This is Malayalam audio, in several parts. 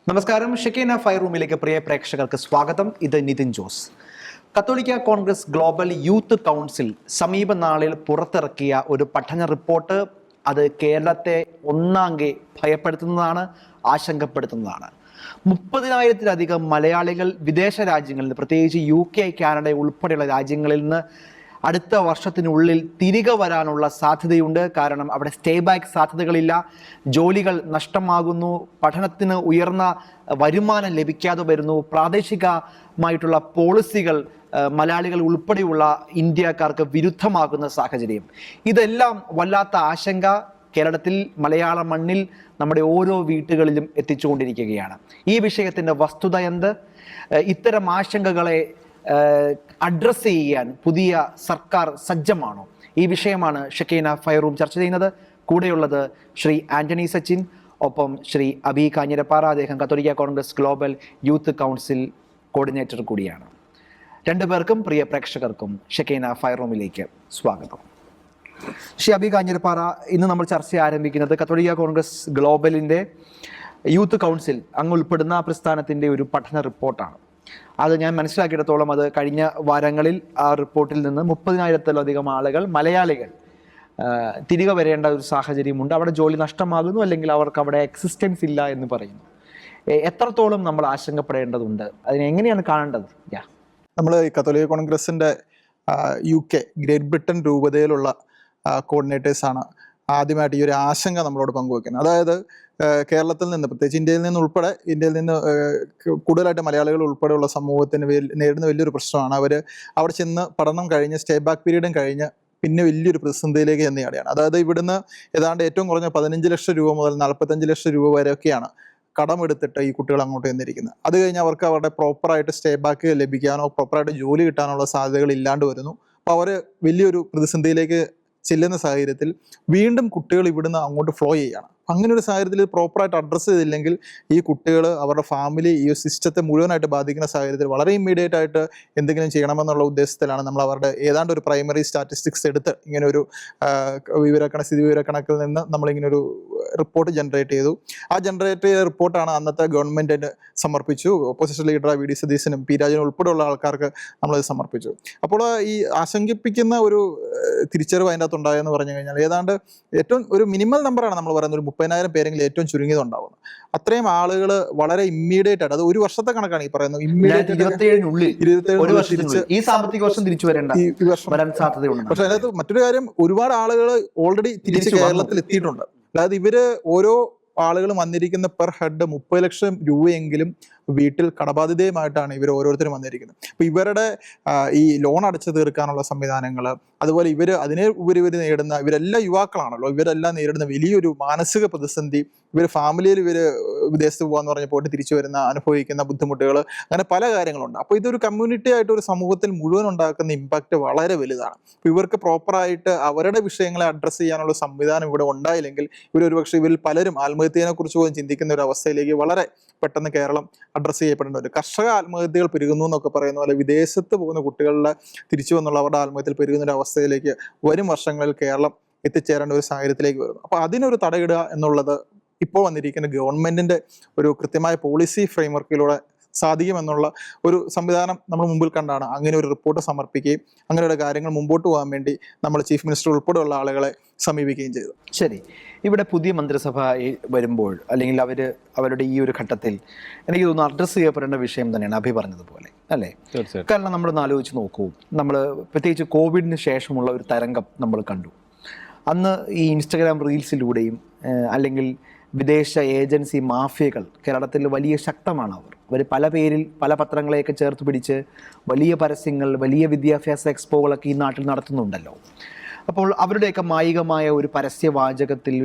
നമസ്കാരം. ഷെക്കീന ഫയർ റൂമിലേക്ക് പ്രിയ പ്രേക്ഷകർക്ക് സ്വാഗതം. ഇത് നിതിൻ ജോസ്. കത്തോലിക്ക കോൺഗ്രസ് ഗ്ലോബൽ യൂത്ത് കൗൺസിൽ സമീപ നാളിൽ പുറത്തിറക്കിയ ഒരു പഠന റിപ്പോർട്ട് അത് കേരളത്തെ ഒന്നാകെ ഭയപ്പെടുത്തുന്നതാണ്, ആശങ്കപ്പെടുത്തുന്നതാണ്. 30,000-ലധികം മലയാളികൾ വിദേശ രാജ്യങ്ങളിൽ നിന്ന്, പ്രത്യേകിച്ച് UK, കാനഡ ഉൾപ്പെടെയുള്ള രാജ്യങ്ങളിൽ നിന്ന് അടുത്ത വർഷത്തിനുള്ളിൽ തിരികെ വരാനുള്ള സാധ്യതയുണ്ട്. കാരണം അവിടെ സ്റ്റേ ബാക്ക് സാധ്യതകളില്ല, ജോലികൾ നഷ്ടമാകുന്നു, പഠനത്തിന് ഉയർന്ന വരുമാനം ലഭിക്കാതെ വരുന്നു, പ്രാദേശികമായിട്ടുള്ള പോളിസികൾ മലയാളികൾ ഉൾപ്പെടെയുള്ള ഇന്ത്യക്കാർക്ക് വിരുദ്ധമാകുന്ന സാഹചര്യം. ഇതെല്ലാം വല്ലാത്ത ആശങ്ക കേരളത്തിൽ, മലയാള മണ്ണിൽ, നമ്മുടെ ഓരോ വീട്ടുകളിലും എത്തിച്ചുകൊണ്ടിരിക്കുകയാണ്. ഈ വിഷയത്തിൻ്റെ വസ്തുത എന്ത്? ഇത്തരം ആശങ്കകളെ അഡ്രസ്സ് ചെയ്യാൻ പുതിയ സർക്കാർ സജ്ജമാണോ? ഈ വിഷയമാണ് ഷെക്കീന ഫയർ റൂം ചർച്ച ചെയ്യുന്നത്. കൂടെയുള്ളത് ശ്രീ ആന്റണി സച്ചിൻ, ഒപ്പം ശ്രീ അബി കാഞ്ഞിരപ്പാറ. അദ്ദേഹം കത്തോലിക്ക Congress global youth council coordinator കൂടിയാണ്. രണ്ടുപേർക്കും പ്രിയ പ്രേക്ഷകർക്കും ഷെക്കീന ഫയർ റൂമിലേക്ക് സ്വാഗതം. ശ്രീ അബി കാഞ്ഞിരപ്പാറ, ഇന്ന് നമ്മൾ ചർച്ച ആരംഭിക്കുന്നത് കത്തോലിക്ക കോൺഗ്രസ് ഗ്ലോബലിൻ്റെ യൂത്ത് കൗൺസിൽ അങ്ങ് ഉൾപ്പെടുന്ന പ്രസ്ഥാനത്തിൻ്റെ ഒരു പഠന റിപ്പോർട്ടാണ്. അത് ഞാൻ മനസ്സിലാക്കിയിടത്തോളം അത് കഴിഞ്ഞ വാരങ്ങളിൽ ആ റിപ്പോർട്ടിൽ നിന്ന് 30,000-ലധികം ആളുകൾ, മലയാളികൾ തിരികെ വരേണ്ട ഒരു സാഹചര്യമുണ്ട്. അവിടെ ജോലി നഷ്ടമാകുന്നു, അല്ലെങ്കിൽ അവർക്ക് അവിടെ എക്സിസ്റ്റൻസ് ഇല്ല എന്ന് പറയുന്നു. എത്രത്തോളം നമ്മൾ ആശങ്കപ്പെടേണ്ടതുണ്ട്? അതിനെങ്ങനെയാണ് കാണേണ്ടത്? നമ്മൾ ഈ കത്തോലിക്ക കോൺഗ്രസിൻ്റെ UK, ഗ്രേറ്റ് ബ്രിട്ടൻ രൂപതയിലുള്ള കോർഡിനേറ്റേഴ്സാണ് ആദ്യമായിട്ട് ഈ ഒരു ആശങ്ക നമ്മളോട് പങ്കുവെക്കുന്നത്. അതായത് കേരളത്തിൽ നിന്ന്, പ്രത്യേകിച്ച് ഇന്ത്യയിൽ നിന്ന് കൂടുതലായിട്ട് മലയാളികൾ ഉൾപ്പെടെയുള്ള സമൂഹത്തിന് നേരിടുന്ന വലിയൊരു പ്രശ്നമാണ്. അവിടെ ചെന്ന് പഠനം കഴിഞ്ഞ് സ്റ്റേ ബാക്ക് പീരീഡും കഴിഞ്ഞ് പിന്നെ വലിയൊരു പ്രതിസന്ധിയിലേക്ക് ചെന്നയാടെയാണ്. അതായത് ഇവിടുന്ന് ഏതാണ്ട് ഏറ്റവും കുറഞ്ഞ 15 ലക്ഷം രൂപ മുതൽ 45 ലക്ഷം രൂപ വരെയൊക്കെയാണ് കടമെടുത്തിട്ട് ഈ കുട്ടികൾ അങ്ങോട്ട് ചെന്നിരിക്കുന്നത്. അത് കഴിഞ്ഞ് അവർക്ക് അവരുടെ പ്രോപ്പറായിട്ട് സ്റ്റേ ബാക്ക് ലഭിക്കാനോ പ്രോപ്പറായിട്ട് ജോലി കിട്ടാനുള്ള സാധ്യതകൾ ഇല്ലാണ്ട് വരുന്നു. അപ്പോൾ അവർ വലിയൊരു പ്രതിസന്ധിയിലേക്ക് ചെല്ലുന്ന സാഹചര്യത്തിൽ വീണ്ടും കുട്ടികൾ ഇവിടുന്ന് അങ്ങോട്ട് ഫ്ലോ ചെയ്യുകയാണ്. അങ്ങനെ ഒരു സാഹചര്യത്തിൽ പ്രോപ്പറായിട്ട് അഡ്രസ്സ് ചെയ്തില്ലെങ്കിൽ ഈ കുട്ടികൾ, അവരുടെ ഫാമിലി, ഈ സിസ്റ്റത്തെ മുഴുവനായിട്ട് ബാധിക്കുന്ന സാഹചര്യത്തിൽ വളരെ ഇമ്മീഡിയറ്റ് ആയിട്ട് എന്തെങ്കിലും ചെയ്യണമെന്നുള്ള ഉദ്ദേശത്തിലാണ് നമ്മൾ അവരുടെ ഏതാണ്ട് ഒരു പ്രൈമറി സ്റ്റാറ്റിസ്റ്റിക്സ് എടുത്ത് ഇങ്ങനെ ഒരു സ്ഥിതി വിവരക്കണക്കിൽ നിന്ന് നമ്മളിങ്ങനെ ഒരു റിപ്പോർട്ട് ജനറേറ്റ് ചെയ്തു. ആ ജനറേറ്റ് ചെയ്ത റിപ്പോർട്ടാണ് അന്നത്തെ ഗവൺമെൻറ്റിന് സമർപ്പിച്ചു. ഓപ്പോസിഷൻ ലീഡർ VD സതീശനും P രാജനും ഉൾപ്പെടെയുള്ള ആൾക്കാർക്ക് നമ്മളത് സമർപ്പിച്ചു. അപ്പോൾ ഈ ആശങ്കിപ്പിക്കുന്ന ഒരു തിരിച്ചറിവ് അതിൻ്റെ അകത്ത് ഉണ്ടായെന്ന് പറഞ്ഞു കഴിഞ്ഞാൽ ഏതാണ്ട് ഏറ്റവും ഒരു മിനിമൽ നമ്പറാണ് നമ്മൾ പറയുന്നത്, ഒരു 30,000 പേരെങ്കിലും ഏറ്റവും ചുരുങ്ങിയതുണ്ടാവുന്നത്. അത്രയും ആളുകൾ വളരെ ഇമ്മീഡിയറ്റ് ആയിട്ട്, അത് ഒരു വർഷത്തെ കണക്കാണ് ഈ പറയുന്നത്, ഈ സാമ്പത്തിക വർഷം തിരിച്ചു വരാൻ സാധ്യതയുണ്ട്. പക്ഷെ അതിനകത്ത് മറ്റൊരു കാര്യം, ഒരുപാട് ആളുകൾ ഓൾറെഡി തിരിച്ച് കേരളത്തിൽ എത്തിയിട്ടുണ്ട്. അതായത് ഇവര് ഓരോ ആളുകളും വന്നിരിക്കുന്ന പെർ ഹെഡ് 30 ലക്ഷം രൂപയെങ്കിലും വീട്ടിൽ കടബാധിതയുമായിട്ടാണ് ഇവർ ഓരോരുത്തരും വന്നിരിക്കുന്നത്. അപ്പോൾ ഇവരുടെ ഈ ലോൺ അടച്ചു തീർക്കാനുള്ള സംവിധാനങ്ങൾ, അതുപോലെ അതിനെ നേരിടുന്ന, ഇവരെല്ലാം യുവാക്കളാണല്ലോ, ഇവരെല്ലാം നേരിടുന്ന വലിയൊരു മാനസിക പ്രതിസന്ധി, ഫാമിലിയിൽ വിദേശത്ത് പോകാന്ന് പറഞ്ഞ പോയിട്ട് തിരിച്ചു വരുന്ന അനുഭവിക്കുന്ന ബുദ്ധിമുട്ടുകൾ, അങ്ങനെ പല കാര്യങ്ങളുണ്ട്. അപ്പോൾ ഇതൊരു കമ്മ്യൂണിറ്റി ആയിട്ട് ഒരു സമൂഹത്തിൽ മുഴുവൻ ഉണ്ടാക്കുന്ന ഇമ്പാക്റ്റ് വളരെ വലുതാണ്. അപ്പോൾ ഇവർക്ക് പ്രോപ്പറായിട്ട് അവരുടെ വിഷയങ്ങളെ അഡ്രസ്സ് ചെയ്യാനുള്ള സംവിധാനം ഇവിടെ ഉണ്ടായില്ലെങ്കിൽ ഒരുപക്ഷെ ഇവരിൽ പലരും ആത്മഹത്യയെ കുറിച്ച് പോലും ചിന്തിക്കുന്ന ഒരു അവസ്ഥയിലേക്ക് വളരെ പെട്ടെന്ന് കേരളം അഡ്രസ്സ് ചെയ്യപ്പെടേണ്ട ഒരു കർഷക ആത്മഹത്യകൾ പെരുകുന്നു എന്നൊക്കെ പറയുന്ന പോലെ വിദേശത്ത് പോകുന്ന കുട്ടികളുടെ തിരിച്ചു വന്നുള്ള അവരുടെ ആത്മഹത്യയിൽ പെരുകുന്ന ഒരു അവസ്ഥയിലേക്ക് വരും വർഷങ്ങളിൽ കേരളം എത്തിച്ചേരേണ്ട ഒരു സാഹചര്യത്തിലേക്ക് വരുന്നു. അപ്പോൾ അതിനൊരു തടയിടുക എന്നുള്ളത് ഇപ്പോൾ വന്നിരിക്കുന്ന ഗവൺമെന്റിന്റെ ഒരു കൃത്യമായ പോളിസി ഫ്രെയിംവർക്കിലൂടെ സാധിക്കുമെന്നുള്ള ഒരു സംവിധാനം നമ്മൾ മുമ്പിൽ കണ്ടാണ് അങ്ങനെ ഒരു റിപ്പോർട്ട് സമർപ്പിക്കുകയും അങ്ങനെയുള്ള കാര്യങ്ങൾ മുമ്പോട്ട് പോകാൻ വേണ്ടി നമ്മൾ ചീഫ് മിനിസ്റ്റർ ഉൾപ്പെടെയുള്ള ആളുകളെ സമീപിക്കുകയും ചെയ്തു. ശരി, ഇവിടെ പുതിയ മന്ത്രിസഭ വരുമ്പോൾ, അല്ലെങ്കിൽ അവരുടെ ഈ ഒരു ഘട്ടത്തിൽ എനിക്ക് തോന്നുന്നു അഡ്രസ്സ് ചെയ്യപ്പെടേണ്ട വിഷയം തന്നെയാണ് അഭി പറഞ്ഞതുപോലെ, അല്ലേ? കാരണം നമ്മളൊന്ന് ആലോചിച്ച് നോക്കൂ, നമ്മൾ പ്രത്യേകിച്ച് കോവിഡിന് ശേഷമുള്ള ഒരു തരംഗം നമ്മൾ കണ്ടു. അന്ന് ഈ ഇൻസ്റ്റഗ്രാം റീൽസിലൂടെയും അല്ലെങ്കിൽ വിദേശ ഏജൻസി മാഫിയകൾ കേരളത്തിൽ വലിയ ശക്തമാണ്. അവർ പല പേരിൽ പല പത്രങ്ങളെയൊക്കെ ചേർത്ത് പിടിച്ച് വലിയ പരസ്യങ്ങൾ, വലിയ വിദ്യാഭ്യാസ എക്സ്പോകളൊക്കെ ഈ നാട്ടിൽ നടത്തുന്നുണ്ടല്ലോ. അപ്പോൾ അവരുടെയൊക്കെ മായികമായ ഒരു പരസ്യവാചകത്തിൽ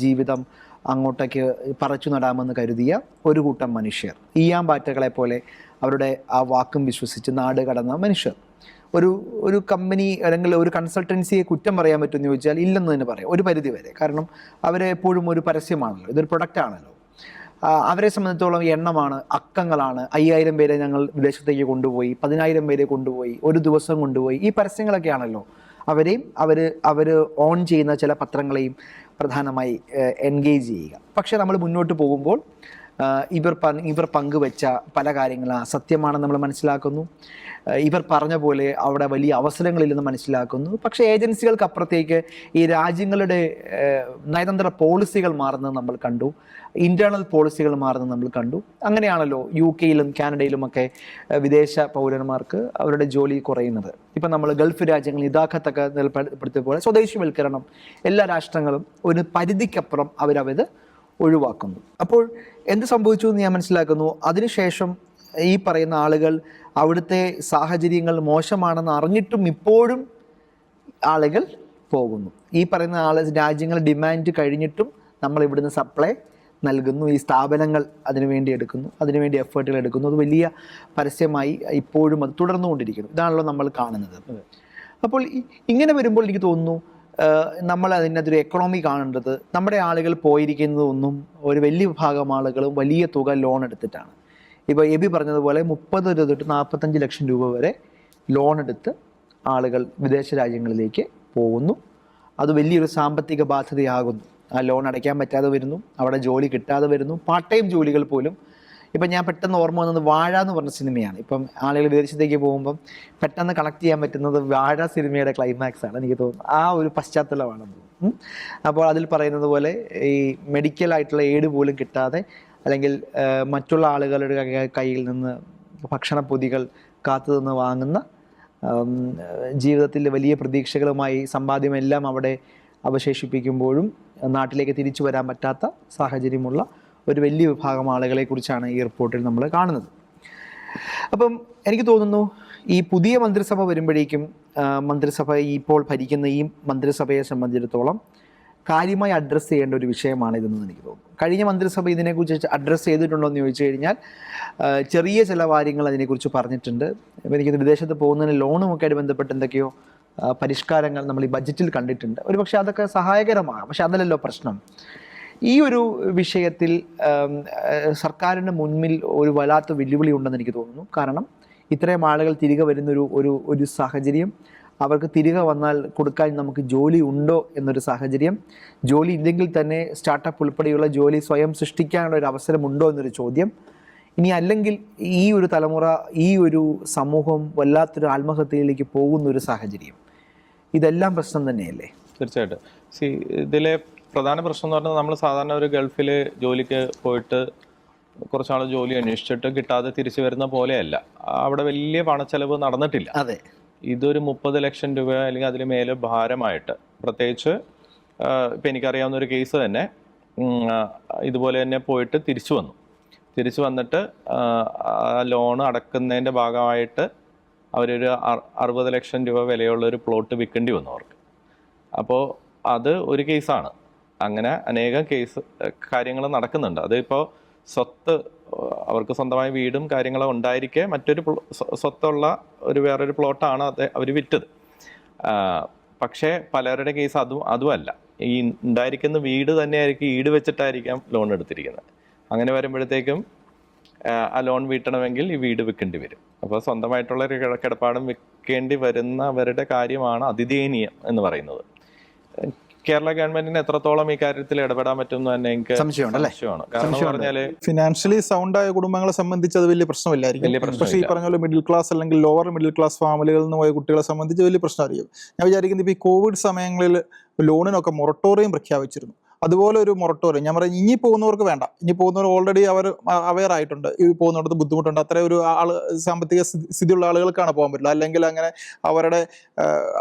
ജീവിതം അങ്ങോട്ടേക്ക് പറിച്ചു നടാമെന്ന് കരുതിയ ഒരു കൂട്ടം മനുഷ്യർ, ഈയാമ്പാറ്റകളെ പോലെ അവരുടെ ആ വാക്കും വിശ്വസിച്ച് നാട് കടന്ന മനുഷ്യർ, ഒരു കമ്പനി അല്ലെങ്കിൽ ഒരു കൺസൾട്ടൻസിയെ കുറ്റം പറയാൻ പറ്റുമെന്ന് ചോദിച്ചാൽ ഇല്ലെന്ന് തന്നെ പറയാം, ഒരു പരിധി വരെ. കാരണം അവരെപ്പോഴും ഒരു പരസ്യമാണല്ലോ, ഇതൊരു പ്രൊഡക്റ്റ് ആണല്ലോ. അവരെ സംബന്ധിച്ചോളം എണ്ണമാണ്, അക്കങ്ങളാണ്. 5,000 പേരെ ഞങ്ങൾ വിദേശത്തേക്ക് കൊണ്ടുപോയി, 10,000 പേരെ കൊണ്ടുപോയി, ഒരു ദിവസം കൊണ്ടുപോയി, ഈ പരസ്യങ്ങളൊക്കെയാണല്ലോ അവരെയും അവർ ഓൺ ചെയ്യുന്ന ചില പത്രങ്ങളെയും പ്രധാനമായി എൻഗേജ് ചെയ്യുക. പക്ഷേ നമ്മൾ മുന്നോട്ട് പോകുമ്പോൾ ഇവർ പങ്കുവെച്ച പല കാര്യങ്ങളും അസത്യമാണെന്ന് നമ്മൾ മനസ്സിലാക്കുന്നു. ഇവർ പറഞ്ഞ പോലെ അവിടെ വലിയ അവസരങ്ങളില്ലെന്ന് മനസ്സിലാക്കുന്നു. പക്ഷേ ഏജൻസികൾക്ക് അപ്പുറത്തേക്ക് ഈ രാജ്യങ്ങളുടെ നയതന്ത്ര പോളിസികൾ മാറുന്നത് നമ്മൾ കണ്ടു, ഇൻറ്റേർണൽ പോളിസികൾ മാറുന്നത് നമ്മൾ കണ്ടു. അങ്ങനെയാണല്ലോ UK-യിലും കാനഡയിലുമൊക്കെ വിദേശ പൗരന്മാർക്ക് അവരുടെ ജോലി കുറയുന്നത്. ഇപ്പം നമ്മൾ ഗൾഫ് രാജ്യങ്ങൾ ഇതാക്കത്തൊക്കെ നിലപ്പെടുത്തിയ പോലെ സ്വദേശിവൽക്കരണം എല്ലാ രാഷ്ട്രങ്ങളും ഒരു പരിധിക്കപ്പുറം അവരത് ഒഴിവാക്കുന്നു. അപ്പോൾ എന്ത് സംഭവിച്ചു എന്ന് ഞാൻ മനസ്സിലാക്കുന്നു. അതിനുശേഷം ഈ പറയുന്ന ആളുകൾ അവിടുത്തെ സാഹചര്യങ്ങൾ മോശമാണെന്ന് അറിഞ്ഞിട്ടും ഇപ്പോഴും ആളുകൾ പോകുന്നു. ഈ പറയുന്ന രാജ്യങ്ങൾ ഡിമാൻഡ് കഴിഞ്ഞിട്ടും നമ്മൾ ഇവിടുന്ന് സപ്ലൈ നൽകുന്നു. ഈ സ്ഥാപനങ്ങൾ അതിനുവേണ്ടി എടുക്കുന്നു, അതിനുവേണ്ടി എഫേർട്ടുകൾ എടുക്കുന്നു. അത് വലിയ പരസ്യമായി ഇപ്പോഴും അത് തുടർന്നുകൊണ്ടിരിക്കുന്നു. ഇതാണല്ലോ നമ്മൾ കാണുന്നത്. അപ്പോൾ ഇങ്ങനെ വരുമ്പോൾ എനിക്ക് തോന്നുന്നു നമ്മൾ അതിനകത്തൊരു എക്കണോമി കാണേണ്ടത്, നമ്മുടെ ആളുകൾ പോയിരിക്കുന്നതൊന്നും ഒരു വലിയ വിഭാഗം ആളുകളും വലിയ തുക ലോൺ എടുത്തിട്ടാണ്. ഇപ്പോൾ എബി പറഞ്ഞതുപോലെ 30 തൊട്ട് 45 ലക്ഷം രൂപ വരെ ലോൺ എടുത്ത് ആളുകൾ വിദേശ രാജ്യങ്ങളിലേക്ക് പോകുന്നു. അത് വലിയൊരു സാമ്പത്തിക ബാധ്യതയാകുന്നു. ആ ലോൺ അടയ്ക്കാൻ പറ്റാതെ വരുന്നു, അവിടെ ജോലി കിട്ടാതെ വരുന്നു, പാർട്ട് ടൈം ജോലികൾ പോലും. ഇപ്പം ഞാൻ പെട്ടെന്ന് ഓർമ്മ വന്നത് വാഴ എന്ന് പറഞ്ഞ സിനിമയാണ്. ഇപ്പം ആളുകൾ വിദേശത്തേക്ക് പോകുമ്പം പെട്ടെന്ന് കണക്ട് ചെയ്യാൻ പറ്റുന്നത് വാഴ സിനിമയുടെ ക്ലൈമാക്സ് ആണ് എനിക്ക് തോന്നുന്നു. ആ ഒരു പശ്ചാത്തലമാണെന്ന് തോന്നുന്നു. അപ്പോൾ അതിൽ പറയുന്നത് പോലെ ഈ മെഡിക്കൽ ആയിട്ടുള്ള എയ്ഡ് പോലും കിട്ടാതെ, അല്ലെങ്കിൽ മറ്റുള്ള ആളുകളുടെ കയ്യിൽ നിന്ന് ഭക്ഷണപ്പൊതികൾ കാത്തു നിന്ന് വാങ്ങുന്ന, ജീവിതത്തിൽ വലിയ പ്രതീക്ഷകളുമായി സമ്പാദ്യമെല്ലാം അവിടെ അവശേഷിപ്പിക്കുമ്പോഴും നാട്ടിലേക്ക് തിരിച്ചു വരാൻ പറ്റാത്ത സാഹചര്യമുള്ള ഒരു വലിയ വിഭാഗം ആളുകളെ കുറിച്ചാണ് ഈ റിപ്പോർട്ടിൽ നമ്മൾ കാണുന്നത്. അപ്പം എനിക്ക് തോന്നുന്നു ഈ പുതിയ മന്ത്രിസഭ വരുമ്പോഴേക്കും മന്ത്രിസഭ ഇപ്പോൾ ഭരിക്കുന്ന ഈ മന്ത്രിസഭയെ സംബന്ധിച്ചിടത്തോളം കാര്യമായി അഡ്രസ്സ് ചെയ്യേണ്ട ഒരു വിഷയമാണ് ഇതെന്ന് എനിക്ക് തോന്നുന്നു. കഴിഞ്ഞ മന്ത്രിസഭ ഇതിനെക്കുറിച്ച് അഡ്രസ്സ് ചെയ്തിട്ടുണ്ടോ എന്ന് ചോദിച്ചു കഴിഞ്ഞാൽ ചെറിയ ചില കാര്യങ്ങൾ അതിനെക്കുറിച്ച് പറഞ്ഞിട്ടുണ്ട്. എനിക്കത് വിദേശത്ത് പോകുന്നതിന് ലോണുമൊക്കെ ആയിട്ട് ബന്ധപ്പെട്ട് എന്തൊക്കെയോ പരിഷ്കാരങ്ങൾ നമ്മൾ ഈ ബഡ്ജറ്റിൽ കണ്ടിട്ടുണ്ട്. ഒരു പക്ഷേ അതൊക്കെ സഹായകരമാണ്. പക്ഷെ അതല്ലല്ലോ പ്രശ്നം. ഈ ഒരു വിഷയത്തിൽ സർക്കാരിന് മുൻപിൽ ഒരു വല്ലാത്ത വെല്ലുവിളി ഉണ്ടെന്ന് എനിക്ക് തോന്നുന്നു. കാരണം ഇത്രയും ആളുകൾ തിരികെ വരുന്നൊരു ഒരു സാഹചര്യം, അവർക്ക് തിരികെ വന്നാൽ കൊടുക്കാൻ നമുക്ക് ജോലി ഉണ്ടോ എന്നൊരു സാഹചര്യം, ജോലി ഇല്ലെങ്കിൽ തന്നെ സ്റ്റാർട്ടപ്പ് ഉൾപ്പെടെയുള്ള ജോലി സ്വയം സൃഷ്ടിക്കാനുള്ള ഒരു അവസരമുണ്ടോ എന്നൊരു ചോദ്യം, ഇനി അല്ലെങ്കിൽ ഈ ഒരു തലമുറ, ഈ ഒരു സമൂഹം വല്ലാത്തൊരു ആത്മഹത്യയിലേക്ക് പോകുന്നൊരു സാഹചര്യം, ഇതെല്ലാം പ്രശ്നം തന്നെയല്ലേ? തീർച്ചയായിട്ടും. ഇതിലെ പ്രധാന പ്രശ്നം എന്ന് പറഞ്ഞാൽ നമ്മൾ സാധാരണ ഒരു ഗൾഫിൽ ജോലിക്ക് പോയിട്ട് കുറച്ചാൾ ജോലി അന്വേഷിച്ചിട്ട് കിട്ടാതെ തിരിച്ചു വരുന്ന പോലെയല്ല. അവിടെ വലിയ പണച്ചെലവ് നടന്നിട്ടില്ല. അതെ, ഇതൊരു 30 ലക്ഷം രൂപ അല്ലെങ്കിൽ അതിന് മേലെ ഭാരമായിട്ട്, പ്രത്യേകിച്ച് ഇപ്പം എനിക്കറിയാവുന്ന ഒരു കേസ് തന്നെ ഇതുപോലെ തന്നെ പോയിട്ട് തിരിച്ചു വന്നിട്ട് ആ ലോൺ അടക്കുന്നതിൻ്റെ ഭാഗമായിട്ട് അവരൊരു 60 ലക്ഷം രൂപ വിലയുള്ള ഒരു പ്ലോട്ട് വിൽക്കേണ്ടി വന്നു അവർക്ക്. അപ്പോൾ അത് ഒരു കേസാണ്. അങ്ങനെ അനേകം കാര്യങ്ങൾ നടക്കുന്നുണ്ട്. അതിപ്പോൾ സ്വത്ത്, അവർക്ക് സ്വന്തമായ വീടും കാര്യങ്ങളും ഉണ്ടായിരിക്കെ മറ്റൊരു സ്വത്തുള്ള വേറൊരു പ്ലോട്ടാണ് അവർ വിറ്റത്. പക്ഷേ പലരുടെ കേസ് അതുമല്ല. ഈ ഉണ്ടായിരിക്കുന്ന വീട് തന്നെയായിരിക്കും ഈട് വെച്ചിട്ടായിരിക്കാം ലോൺ എടുത്തിരിക്കുന്നത്. അങ്ങനെ വരുമ്പോഴത്തേക്കും ആ ലോൺ വീട്ടണമെങ്കിൽ ഈ വീട് വിൽക്കേണ്ടി വരും. അപ്പോൾ സ്വന്തമായിട്ടുള്ള ഒരു കിടപ്പാടം വിൽക്കേണ്ടി വരുന്നവരുടെ കാര്യമാണ് അതിദയനീയം എന്ന് പറയുന്നത്. കേരള ഗവൺമെന്റിന് എത്രത്തോളം ഈ കാര്യത്തിൽ ഇടപെടാൻ പറ്റും എന്ന് തന്നെ എനിക്ക് സംശയമാണ്. കാരണം പറഞ്ഞാല് ഫിനാൻഷ്യലി സൗണ്ടായ കുടുംബങ്ങളെ സംബന്ധിച്ച് അത് വലിയ പ്രശ്നമില്ലായിരിക്കും. പക്ഷേ ഈ പറഞ്ഞ പോലെ മിഡിൽ ക്ലാസ് അല്ലെങ്കിൽ ലോവർ മിഡിൽ ക്ലാസ് ഫാമിലികളിൽ നിന്ന് പോയ കുട്ടികളെ സംബന്ധിച്ച് വലിയ പ്രശ്നമായിരിക്കും. ഞാൻ വിചാരിക്കുന്നത് ഇപ്പോൾ ഈ കോവിഡ് സമയങ്ങളിൽ ലോണിനൊക്കെ മൊറട്ടോറിയം പ്രഖ്യാപിച്ചിരുന്നു. അതുപോലെ ഒരു മൊറട്ടോറിയം ഞാൻ പറയും, ഇനി പോകുന്നവർക്ക് വേണ്ട. ഇനി പോകുന്നവർ ഓൾറെഡി അവർ അവെയർ ആയിട്ടുണ്ട്, ഈ പോകുന്നിടത്ത് ബുദ്ധിമുട്ടുണ്ട്, അത്ര ഒരു സാമ്പത്തിക സ്ഥിതിയുള്ള ആളുകൾക്കാണ് പോകാൻ പറ്റില്ല, അല്ലെങ്കിൽ അങ്ങനെ അവരുടെ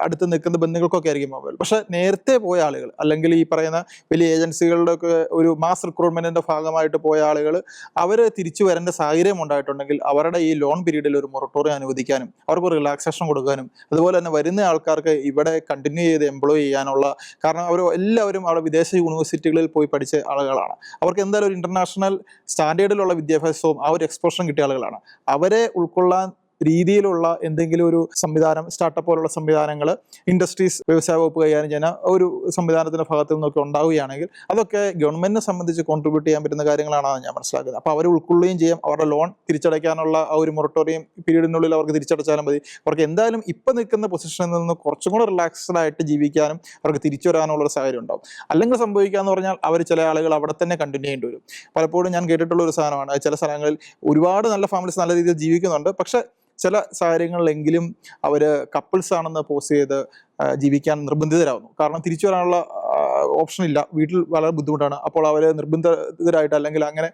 അടുത്ത് നിൽക്കുന്ന ബന്ധുക്കൾക്കൊക്കെ ആയിരിക്കും പോകാൻ പറ്റില്ല. പക്ഷെ നേരത്തെ പോയ ആളുകൾ, അല്ലെങ്കിൽ ഈ പറയുന്ന വലിയ ഏജൻസികളുടെ ഒക്കെ ഒരു മാസ് റിക്രൂട്ട്മെന്റിന്റെ ഭാഗമായിട്ട് പോയ ആളുകൾ, അവർ തിരിച്ചു വരേണ്ട സാഹചര്യം ഉണ്ടായിട്ടുണ്ടെങ്കിൽ അവരുടെ ഈ ലോൺ പീരീഡിൽ ഒരു മൊറട്ടോറിയം അനുവദിക്കാനും അവർക്ക് റിലാക്സേഷൻ കൊടുക്കാനും, അതുപോലെ തന്നെ വരുന്ന ആൾക്കാർക്ക് ഇവിടെ കണ്ടിന്യൂ ചെയ്ത് എംപ്ലോയ് ചെയ്യാനുള്ള, കാരണം അവർ എല്ലാവരും അവിടെ വിദേശ യൂണിവേഴ്സിറ്റികളിൽ പോയി പഠിച്ച ആളുകളാണ്. അവർക്ക് എന്തായാലും ഒരു ഇന്റർനാഷണൽ സ്റ്റാൻഡേർഡിലുള്ള വിദ്യാഭ്യാസവും ആ ഒരു എക്സ്പോഷറും കിട്ടിയ ആളുകളാണ്. അവരെ ഉൾക്കൊള്ളാൻ രീതിയിലുള്ള എന്തെങ്കിലും ഒരു സംവിധാനം, സ്റ്റാർട്ടപ്പ് പോലുള്ള സംവിധാനങ്ങൾ ഇൻഡസ്ട്രീസ് വ്യവസായ വകുപ്പ് കൈകാര്യം ചെയ്യുന്ന ഒരു സംവിധാനത്തിന്റെ ഭാഗത്തു നിന്നൊക്കെ ഉണ്ടാവുകയാണെങ്കിൽ അതൊക്കെ ഗവൺമെന്റിനെ സംബന്ധിച്ച് കോൺട്രിബ്യൂട്ട് ചെയ്യാൻ പറ്റുന്ന കാര്യങ്ങളാണെന്ന് ഞാൻ മനസ്സിലാക്കുന്നത്. അപ്പോൾ അവർ ഉൾക്കൊള്ളുകയും ചെയ്യും. അവരുടെ ലോൺ തിരിച്ചടയ്ക്കാനുള്ള ആ ഒരു മൊറട്ടോറിയം പീരീഡിനുള്ളിൽ അവർക്ക് തിരിച്ചടച്ചാലും മതി. അവർക്ക് എന്തായാലും ഇപ്പം നിൽക്കുന്ന പൊസിഷനിൽ നിന്ന് കുറച്ചും കൂടെ റിലാക്സ്ഡ് ആയിട്ട് ജീവിക്കാനും അവർക്ക് തിരിച്ചു വരാനുള്ള ഒരു സാഹചര്യം ഉണ്ടാവും. അല്ലെങ്കിൽ സംഭവിക്കാന്ന് പറഞ്ഞാൽ അവർ ചില ആളുകൾ അവിടെ തന്നെ കണ്ടിന്യൂ ചെയ്യേണ്ടി വരും. പലപ്പോഴും ഞാൻ കേട്ടിട്ടുള്ള ഒരു സാധനമാണ്, ചില സ്ഥലങ്ങളിൽ ഒരുപാട് നല്ല ഫാമിലീസ് നല്ല രീതിയിൽ ജീവിക്കുന്നുണ്ട്, പക്ഷെ ചില സാഹചര്യങ്ങളിലെങ്കിലും അവർ കപ്പിൾസ് ആണെന്ന് പോസ്റ്റ് ചെയ്ത് ജീവിക്കാൻ നിർബന്ധിതരാകുന്നു. കാരണം തിരിച്ചു വരാനുള്ള ഓപ്ഷൻ ഇല്ല, വീട്ടിൽ വളരെ ബുദ്ധിമുട്ടാണ്. അപ്പോൾ അവർ നിർബന്ധിതരായിട്ട് അല്ലെങ്കിൽ അങ്ങനെ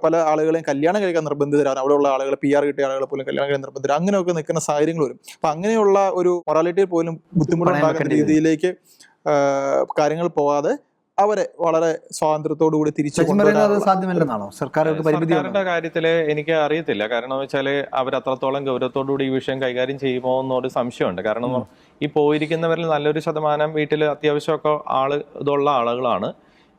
പല ആളുകളെയും കല്യാണം കഴിക്കാൻ നിർബന്ധിതരാണ്. അവിടെയുള്ള ആളുകൾ PR കിട്ടിയ ആളുകളെ പോലും കല്യാണം കഴിക്കാൻ നിർബന്ധിതരാണ്. അങ്ങനെയൊക്കെ നിൽക്കുന്ന സാഹചര്യങ്ങൾ വരും. അപ്പം അങ്ങനെയുള്ള ഒരു മൊറാലിറ്റിയിൽ പോലും ബുദ്ധിമുട്ടുണ്ടാക്കുന്ന രീതിയിലേക്ക് കാര്യങ്ങൾ പോകാതെ അവരെ വളരെ സ്വാതന്ത്ര്യത്തോടു കൂടി തിരിച്ചു സാധ്യമല്ലെന്നാണോ സർക്കാരിന്റെ കാര്യത്തില് എനിക്ക് അറിയത്തില്ല. കാരണം വെച്ചാല് അവർ അത്രത്തോളം ഗൗരവത്തോടുകൂടി ഈ വിഷയം കൈകാര്യം ചെയ്യുമോ എന്നൊരു സംശയമുണ്ട്. കാരണം ഈ പോയിരിക്കുന്നവരിൽ നല്ലൊരു ശതമാനം വീട്ടിൽ അത്യാവശ്യമൊക്കെ ഇതുള്ള ആളുകളാണ്.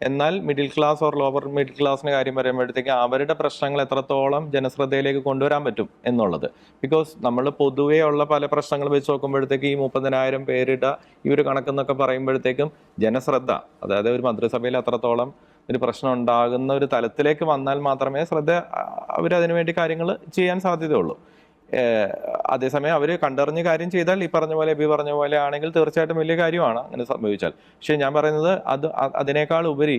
എന്നാൽ middle class or lower middle ക്ലാസിന്റെ കാര്യം പറയുമ്പോഴത്തേക്ക് അവരുടെ പ്രശ്നങ്ങൾ എത്രത്തോളം ജനശ്രദ്ധയിലേക്ക് കൊണ്ടുവരാൻ പറ്റും എന്നുള്ളത്. ബിക്കോസ് നമ്മൾ പൊതുവേ ഉള്ള പല പ്രശ്നങ്ങൾ വെച്ച് നോക്കുമ്പോഴത്തേക്ക് ഈ 30,000 പേരുടെ ഈ ഒരു കണക്കെന്നൊക്കെ പറയുമ്പോഴത്തേക്കും ജനശ്രദ്ധ, അതായത് ഒരു മന്ത്രിസഭയിൽ അത്രത്തോളം ഒരു പ്രശ്നം ഉണ്ടാകുന്ന ഒരു തലത്തിലേക്ക് വന്നാൽ മാത്രമേ അവരതിനുവേണ്ടി കാര്യങ്ങൾ ചെയ്യാൻ സാധ്യതയുള്ളൂ. അതേസമയം അവർ കണ്ടറിഞ്ഞ് കാര്യം ചെയ്താൽ ഈ പറഞ്ഞ പോലെ പറഞ്ഞ പോലെ ആണെങ്കിൽ തീർച്ചയായിട്ടും വലിയ കാര്യമാണ് അങ്ങനെ സംഭവിച്ചാൽ. പക്ഷെ ഞാൻ പറയുന്നത് അതിനേക്കാൾ ഉപരി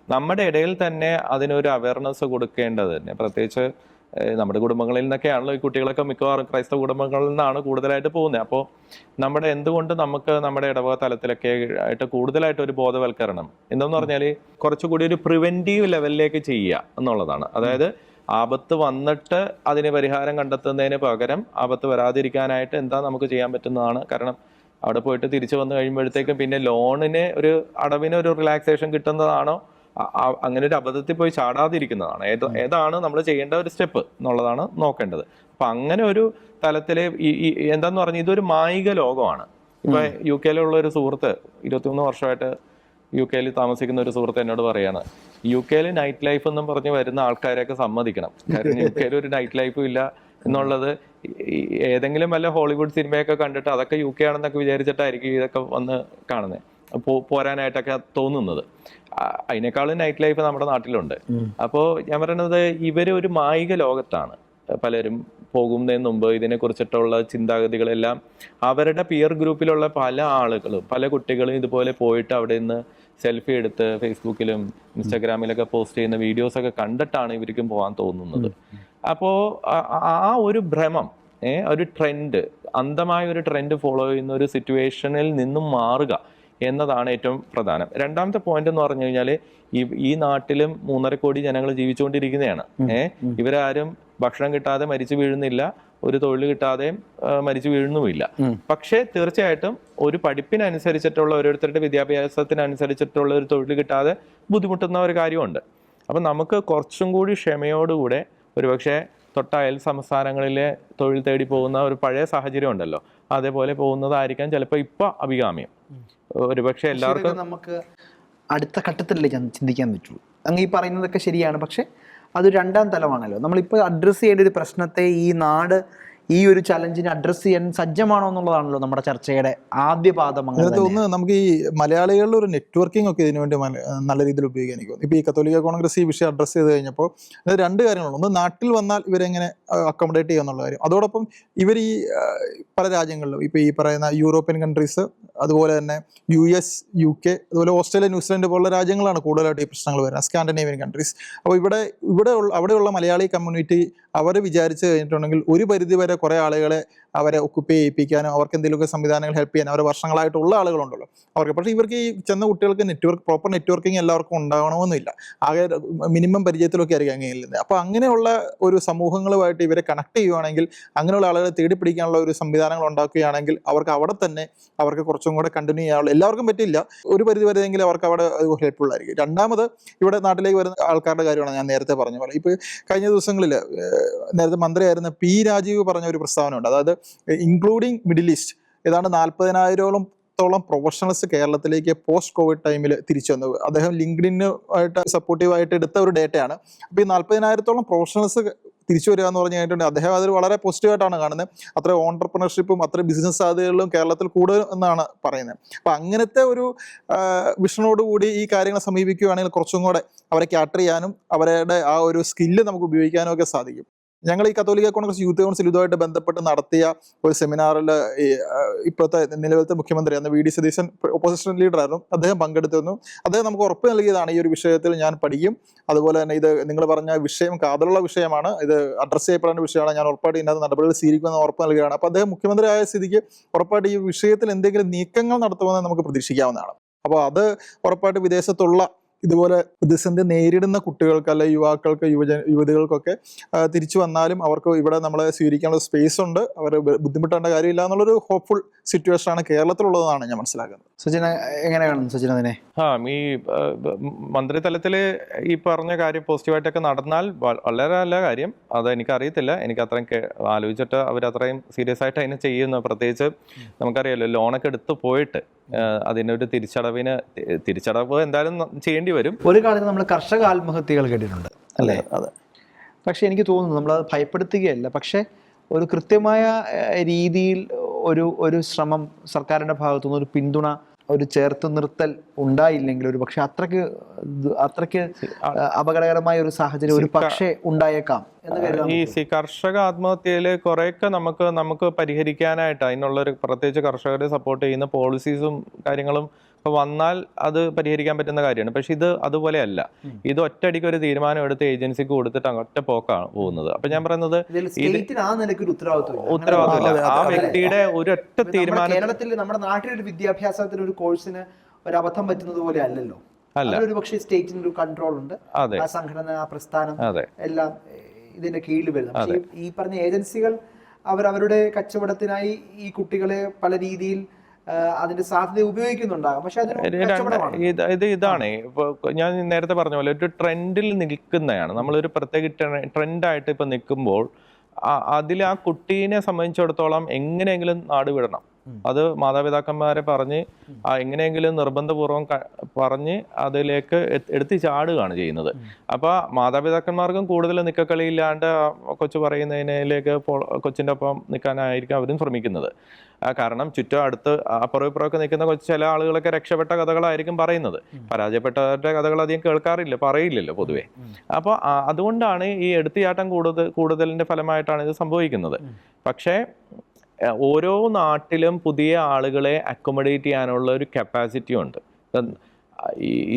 നമ്മുടെ ഇടയിൽ തന്നെ അതിനൊരു അവയർനെസ് കൊടുക്കേണ്ടത് തന്നെ, പ്രത്യേകിച്ച് നമ്മുടെ കുടുംബങ്ങളിൽ നിന്നൊക്കെയാണല്ലോ ഈ കുട്ടികളൊക്കെ മിക്കവാറും ക്രൈസ്തവ കുടുംബങ്ങളിൽ നിന്നാണ് കൂടുതലായിട്ട് പോകുന്നത്. അപ്പോൾ എന്തുകൊണ്ട് നമുക്ക് നമ്മുടെ ഇടവക തലത്തിലൊക്കെ ആയിട്ട് കൂടുതലായിട്ട് ഒരു ബോധവൽക്കരണം എന്തെന്ന് പറഞ്ഞാൽ കുറച്ചുകൂടി ഒരു പ്രിവെന്റീവ് ലെവലിലേക്ക് ചെയ്യുക എന്നുള്ളതാണ്. അതായത് ആപത്ത് വന്നിട്ട് അതിന് പരിഹാരം കണ്ടെത്തുന്നതിന് പകരം ആപത്ത് വരാതിരിക്കാനായിട്ട് എന്താ നമുക്ക് ചെയ്യാൻ പറ്റുന്നതാണ്. കാരണം അവിടെ പോയിട്ട് തിരിച്ചു വന്നു കഴിയുമ്പോഴത്തേക്കും പിന്നെ ലോണിന് അടവിന് ഒരു റിലാക്സേഷൻ കിട്ടുന്നതാണോ, അങ്ങനെ ഒരു അബദ്ധത്തിൽ പോയി ചാടാതിരിക്കുന്നതാണ് ഏതാണ് നമ്മൾ ചെയ്യേണ്ട ഒരു സ്റ്റെപ്പ് എന്നുള്ളതാണ് നോക്കേണ്ടത്. അപ്പൊ അങ്ങനെ ഒരു തലത്തില് എന്താന്ന് പറഞ്ഞാൽ ഇതൊരു മായിക ലോകമാണ്. ഇപ്പൊ UK-യിലുള്ള ഒരു സുഹൃത്ത് 23 വർഷമായിട്ട് UK-യിൽ താമസിക്കുന്ന ഒരു സുഹൃത്ത് എന്നോട് പറയാണ്, UK-യിൽ നൈറ്റ് ലൈഫ് എന്നും പറഞ്ഞ് വരുന്ന ആൾക്കാരെയൊക്കെ സമ്മതിക്കണം. കാരണം UK-യിൽ ഒരു നൈറ്റ് ലൈഫും ഇല്ല എന്നുള്ളത് ഏതെങ്കിലും വല്ല ഹോളിവുഡ് സിനിമയൊക്കെ കണ്ടിട്ട് അതൊക്കെ UK ആണെന്നൊക്കെ വിചാരിച്ചിട്ടായിരിക്കും ഇതൊക്കെ വന്ന് കാണുന്നത്, പോരാനായിട്ടൊക്കെ തോന്നുന്നത്. അതിനേക്കാളും നൈറ്റ് ലൈഫ് നമ്മുടെ നാട്ടിലുണ്ട്. അപ്പോൾ ഞാൻ പറയുന്നത് ഇവര് ഒരു മായിക ലോകത്താണ്. പലരും പോകുന്നതിന് മുമ്പ് ഇതിനെക്കുറിച്ചിട്ടുള്ള ചിന്താഗതികളെല്ലാം അവരുടെ പിയർ ഗ്രൂപ്പിലുള്ള പല ആളുകളും പല കുട്ടികളും ഇതുപോലെ പോയിട്ട് അവിടെ നിന്ന് സെൽഫി എടുത്ത് ഫേസ്ബുക്കിലും ഇൻസ്റ്റാഗ്രാമിലൊക്കെ പോസ്റ്റ് ചെയ്യുന്ന വീഡിയോസൊക്കെ കണ്ടിട്ടാണ് ഇവർക്കും പോകാൻ തോന്നുന്നത്. അപ്പോൾ ആ ഒരു ഭ്രമം, ഒരു ട്രെൻഡ്, അന്ധമായ ഒരു ട്രെൻഡ് ഫോളോ ചെയ്യുന്ന ഒരു സിറ്റുവേഷനിൽ നിന്നും മാറുക എന്നതാണ് ഏറ്റവും പ്രധാനം. രണ്ടാമത്തെ പോയിന്റ് എന്ന് പറഞ്ഞു കഴിഞ്ഞാൽ ഈ നാട്ടിലും 3.5 കോടി ജനങ്ങൾ ജീവിച്ചുകൊണ്ടിരിക്കുന്നതാണ്. ഇവരാരും ഭക്ഷണം കിട്ടാതെ മരിച്ചു വീഴുന്നില്ല, ഒരു തൊഴിൽ കിട്ടാതെ മരിച്ചു വീഴുന്നുമില്ല. പക്ഷേ തീർച്ചയായിട്ടും ഒരു പഠിപ്പിനനുസരിച്ചിട്ടുള്ള ഓരോരുത്തരുടെ വിദ്യാഭ്യാസത്തിനനുസരിച്ചിട്ടുള്ള ഒരു തൊഴിൽ കിട്ടാതെ ബുദ്ധിമുട്ടുന്ന ഒരു കാര്യമുണ്ട്. അപ്പം നമുക്ക് കുറച്ചും കൂടി ക്ഷമയോടുകൂടെ ഒരുപക്ഷെ തൊട്ടയൽ സംസ്ഥാനങ്ങളിലെ തൊഴിൽ തേടി പോകുന്ന ഒരു പഴയ സാഹചര്യം ഉണ്ടല്ലോ, അതേപോലെ പോകുന്നതായിരിക്കാം ചിലപ്പോൾ ഇപ്പൊ അഭികാമ്യം. ഒരുപക്ഷെ എല്ലാവർക്കും നമുക്ക് അടുത്ത ഘട്ടത്തിലല്ലേ ചിന്തിക്കാൻ പറ്റുള്ളൂ. അങ്ങ് ഈ പറയുന്നതൊക്കെ ശരിയാണ്, പക്ഷെ അത് രണ്ടാം തലമാണല്ലോ. നമ്മളിപ്പോൾ അഡ്രസ്സ് ചെയ്യേണ്ട ഒരു പ്രശ്നത്തെ ഈ നാട് ഈ ഒരു ചലഞ്ചിനെ അഡ്രസ്സ് ചെയ്യാൻ സജ്ജമാണോ എന്നുള്ളതാണല്ലോ നമ്മുടെ ചർച്ചയുടെ ആദ്യ പാദം. ഒന്ന് നമുക്ക് ഈ മലയാളികളുടെ ഒരു നെറ്റ്വർക്കിംഗ് ഒക്കെ ഇതിനു വേണ്ടി നല്ല രീതിയിൽ ഉപയോഗിക്കാൻ എനിക്ക് തോന്നുന്നു. ഇപ്പോൾ ഈ കത്തോലിക്ക കോൺഗ്രസ് ഈ വിഷയം അഡ്രസ്സ് ചെയ്ത് കഴിഞ്ഞപ്പോൾ രണ്ട് കാര്യങ്ങളുണ്ട്. ഒന്ന്, നാട്ടിൽ വന്നാൽ ഇവരെങ്ങനെ അക്കോമഡേറ്റ് ചെയ്യുക എന്നുള്ള കാര്യം. അതോടൊപ്പം ഇവർ ഈ പല രാജ്യങ്ങളിലും ഇപ്പോൾ ഈ പറയുന്ന യൂറോപ്യൻ കൺട്രീസ്, അതുപോലെ തന്നെ US, UK, അതുപോലെ ഓസ്ട്രേലിയ, ന്യൂസിലൻഡ് പോലുള്ള രാജ്യങ്ങളാണ് കൂടുതലായിട്ട് ഈ പ്രശ്നങ്ങൾ വരുന്നത്, സ്കാൻഡിനേവിയൻ കൺട്രീസ്. അപ്പോൾ അവിടെയുള്ള മലയാളി കമ്മ്യൂണിറ്റി അവർ വിചാരിച്ചു കഴിഞ്ഞിട്ടുണ്ടെങ്കിൽ ഒരു പരിധി വരെ കുറേ ആളുകളെ അവരെ ഒക്കുപ്പേ ചെയ്യിപ്പിക്കാനും അവർക്ക് എന്തെങ്കിലുമൊക്കെ സംവിധാനങ്ങൾ ഹെൽപ്പ് ചെയ്യാനും അവർ വർഷങ്ങളായിട്ടുള്ള ആളുകളുണ്ടല്ലോ അവർക്ക്. പക്ഷേ ഇവർക്ക് ഈ ചെന്ന കുട്ടികൾക്ക് പ്രോപ്പർ നെറ്റ്വർക്കിംഗ് എല്ലാവർക്കും ഉണ്ടാകണമെന്നില്ല. ആകെ മിനിമം പരിചയത്തിലൊക്കെ ആയിരിക്കും അങ്ങനെയുള്ളത്. അപ്പോൾ അങ്ങനെയുള്ള ഒരു സമൂഹങ്ങളുമായിട്ട് ഇവരെ കണക്ട് ചെയ്യുകയാണെങ്കിൽ, അങ്ങനെയുള്ള ആളുകളെ തേടിപ്പിടിക്കാനുള്ള ഒരു സംവിധാനങ്ങൾ ഉണ്ടാക്കുകയാണെങ്കിൽ അവർക്ക് അവിടെ തന്നെ അവർക്ക് കുറച്ചും കൂടെ കണ്ടിന്യൂ ചെയ്യാനുള്ള, എല്ലാവർക്കും പറ്റില്ല, ഒരു പരിധി വരെയെങ്കിലും അവർക്ക് അവിടെ ഹെൽപ്ഫുൾ ആയിരിക്കും. രണ്ടാമത്, ഇവിടെ നാട്ടിലേക്ക് വരുന്ന ആൾക്കാരുടെ കാര്യമാണ് ഞാൻ നേരത്തെ പറഞ്ഞ പോലെ. ഇപ്പോൾ കഴിഞ്ഞ ദിവസങ്ങളിൽ നേരത്തെ മന്ത്രിയായിരുന്ന P. രാജീവ് പറഞ്ഞ ഒരു പ്രസ്താവന ഉണ്ട്. അതായത് ഇൻക്ലൂഡിങ് മിഡിൽ ഈസ്റ്റ് ഏതാണ്ട് 40,000-ഓളം പ്രൊഫഷണൽസ് കേരളത്തിലേക്ക് പോസ്റ്റ് കോവിഡ് ടൈമിൽ തിരിച്ചു വന്നത്. അദ്ദേഹം ലിങ്ക്ഡിനുമായിട്ട് സപ്പോർട്ടീവായിട്ട് എടുത്ത ഒരു ഡേറ്റയാണ്. അപ്പോൾ ഈ 40,000-ഓളം പ്രൊഫഷണൽസ് തിരിച്ചു വരിക എന്ന് പറഞ്ഞു കഴിഞ്ഞിട്ടുണ്ടെങ്കിൽ അദ്ദേഹം അതിൽ വളരെ പോസിറ്റീവായിട്ടാണ് കാണുന്നത്. അത്ര ഓൺടർപ്രണർഷിപ്പും അത്ര ബിസിനസ് സാധ്യതകളിലും കേരളത്തിൽ കൂടുതൽ എന്നാണ് പറയുന്നത്. അപ്പം അങ്ങനത്തെ ഒരു വിഷനോടുകൂടി ഈ കാര്യങ്ങളെ സമീപിക്കുകയാണെങ്കിൽ കുറച്ചും കൂടെ അവരെ ക്യാറ്റർ ചെയ്യാനും അവരുടെ ആ ഒരു സ്കില്ല് നമുക്ക് ഉപയോഗിക്കാനും ഒക്കെ സാധിക്കും. ഞങ്ങൾ ഈ കത്തോലിക്ക കോൺഗ്രസ് യൂത്ത് കൗൺസിൽ ഇതുമായിട്ട് ബന്ധപ്പെട്ട് നടത്തിയ ഒരു സെമിനാറിൽ ഇപ്പോഴത്തെ നിലവിലത്തെ മുഖ്യമന്ത്രി അന്ന് വി ഡി സതീശൻ ഓപ്പോസിഷൻ ലീഡറായിരുന്നു, അദ്ദേഹം പങ്കെടുത്തിരുന്നു. അദ്ദേഹം നമുക്ക് ഉറപ്പ് നൽകിയതാണ് ഈ ഒരു വിഷയത്തിൽ ഞാൻ പഠിക്കും, അതുപോലെ തന്നെ ഇത് നിങ്ങൾ പറഞ്ഞ വിഷയം കാതലുള്ള വിഷയമാണ്, ഇത് അഡ്രസ്സ് ചെയ്യപ്പെടേണ്ട വിഷയമാണ്, ഞാൻ ഉറപ്പായിട്ട് ഇതിനകത്ത് നടപടികൾ സ്വീകരിക്കുമെന്ന് ഉറപ്പ് നൽകുകയാണ്. അപ്പോൾ അദ്ദേഹം മുഖ്യമന്ത്രി ആയ സ്ഥിതിക്ക് ഉറപ്പായിട്ട് ഈ വിഷയത്തിൽ എന്തെങ്കിലും നീക്കങ്ങൾ നടത്തുമെന്ന് നമുക്ക് പ്രതീക്ഷിക്കാവുന്നതാണ്. അപ്പോൾ അത് ഉറപ്പായിട്ട് വിദേശത്തുള്ള ഇതുപോലെ പ്രതിസന്ധി നേരിടുന്ന കുട്ടികൾക്ക് അല്ലെ യുവാക്കൾക്ക് യുവതികൾക്കൊക്കെ തിരിച്ചു വന്നാലും അവർക്ക് ഇവിടെ നമ്മളെ സ്വീകരിക്കാനുള്ള സ്പേസ് ഉണ്ട്, അവർ ബുദ്ധിമുട്ടേണ്ട കാര്യമില്ല എന്നുള്ളൊരു ഹോപ്പ്ഫുൾ സിറ്റുവേഷൻ ആണ് കേരളത്തിലുള്ളതാണ് ഞാൻ മനസ്സിലാക്കുന്നത്. സജിന എങ്ങനെ കാണുന്നു സജിന അതിനെ? ഈ മന്ത്രിതലത്തിൽ ഈ പറഞ്ഞ കാര്യം പോസിറ്റീവായിട്ടൊക്കെ നടന്നാൽ വളരെ നല്ല കാര്യം. അത് എനിക്കറിയത്തില്ല, എനിക്ക് അത്രയും ആലോചിച്ചിട്ട് അവരത്രയും സീരിയസ് ആയിട്ട് അതിനെ ചെയ്യുന്നു. പ്രത്യേകിച്ച് നമുക്കറിയാലോ, ലോണൊക്കെ എടുത്ത് പോയിട്ട് അതിനൊരു തിരിച്ചടവ് എന്തായാലും ചെയ്യേണ്ടി വരും. ഒരു കാലത്ത് നമ്മൾ കർഷക ആത്മഹത്യകൾ കേട്ടിട്ടുണ്ട് അല്ലേ? അതെ. പക്ഷെ എനിക്ക് തോന്നുന്നു നമ്മളത് ഭയപ്പെടുത്തുകയല്ല, പക്ഷെ ഒരു കൃത്യമായ രീതിയിൽ ഒരു ശ്രമം സർക്കാരിൻ്റെ ഭാഗത്തുനിന്ന് ഒരു പിന്തുണ, ഒരു ചേർത്ത് നിർത്തൽ ഉണ്ടായില്ലെങ്കിൽ ഒരു പക്ഷെ അത്രയ്ക്ക് അപകടകരമായ ഒരു സാഹചര്യം ഒരു പക്ഷേ ഉണ്ടായേക്കാം എന്ന് കരുതാം. ഈ കർഷക ആത്മഹത്യയില് കുറെയൊക്കെ നമുക്ക് പരിഹരിക്കാനായിട്ട് അതിനുള്ളൊരു പ്രത്യേകിച്ച് കർഷകരെ സപ്പോർട്ട് ചെയ്യുന്ന പോളിസീസും കാര്യങ്ങളും വന്നാൽ അത് പരിഹരിക്കാൻ പറ്റുന്ന കാര്യമാണ്. പക്ഷെ ഇത് അതുപോലെയല്ല. ഇത് ഒറ്റയടിക്ക് ഒരു തീരുമാനം എടുത്ത് ഏജൻസിക്ക് കൊടുത്തിട്ട് ഒറ്റ പോക്കാണ് പോകുന്നത്. അപ്പൊ ഞാൻ പറയുന്നത് ഉത്തരവാദിത്തമില്ല. ആ വ്യക്തിയുടെ ഒരൊറ്റ തീരുമാനം. കേരളത്തിൽ നമ്മുടെ നാട്ടിലൊരു വിദ്യാഭ്യാസത്തിന് ഒരു കോഴ്സിന് ഒരു അബദ്ധം പറ്റുന്നത് പോലെ അല്ലല്ലോ. ഒരു പക്ഷേ സ്റ്റേറ്റിന് ഒരു കൺട്രോൾ ഉണ്ട്, ആ സംഘടന, ആ പ്രസ്ഥാനം എല്ലാം ഇതിന്റെ കീഴിൽ വരുന്നത്. പക്ഷേ ഈ പറഞ്ഞ ഏജൻസികൾ അവരുടെ കച്ചവടത്തിനായി ഈ കുട്ടികളെ പല രീതിയിൽ അതിന്റെ സാധ്യത ഉപയോഗിക്കുന്നുണ്ടാകും. പക്ഷെ ഇതാണ് ഇപ്പൊ ഞാൻ നേരത്തെ പറഞ്ഞ പോലെ ഒരു ട്രെൻഡിൽ നിൽക്കുന്നതാണ്. നമ്മളൊരു പ്രത്യേക ട്രെൻഡായിട്ട് ഇപ്പൊ നിൽക്കുമ്പോൾ അതിൽ ആ കുട്ടീനെ സംബന്ധിച്ചിടത്തോളം എങ്ങനെയെങ്കിലും നാട് വിടണം. അത് മാതാപിതാക്കന്മാരെ പറഞ്ഞ് എങ്ങനെയെങ്കിലും നിർബന്ധപൂർവ്വം പറഞ്ഞ് അതിലേക്ക് എടുത്ത് ചാടുകയാണ് ചെയ്യുന്നത്. അപ്പൊ മാതാപിതാക്കന്മാർക്കും കൂടുതൽ നിക്കക്കളിയില്ലാണ്ട് കൊച്ചു പറയുന്നതിലേക്ക് കൊച്ചിൻ്റെ ഒപ്പം നിൽക്കാനായിരിക്കും അവരും ശ്രമിക്കുന്നത്. കാരണം ചുറ്റും അടുത്ത് അപ്പുറം ഇപ്പുറമൊക്കെ നിൽക്കുന്ന ചില ആളുകളൊക്കെ രക്ഷപ്പെട്ട കഥകളായിരിക്കും പറയുന്നത്. പരാജയപ്പെട്ടവരുടെ കഥകൾ അധികം കേൾക്കാറില്ല, പറയില്ലല്ലോ പൊതുവെ. അപ്പോൾ അതുകൊണ്ടാണ് ഈ എടുത്തുചാട്ടം കൂടുതലിന്റെ ഫലമായിട്ടാണ് ഇത് സംഭവിക്കുന്നത്. പക്ഷേ ഓരോ നാട്ടിലും പുതിയ ആളുകളെ അക്കോമഡേറ്റ് ചെയ്യാനുള്ള ഒരു കപ്പാസിറ്റി ഉണ്ട്.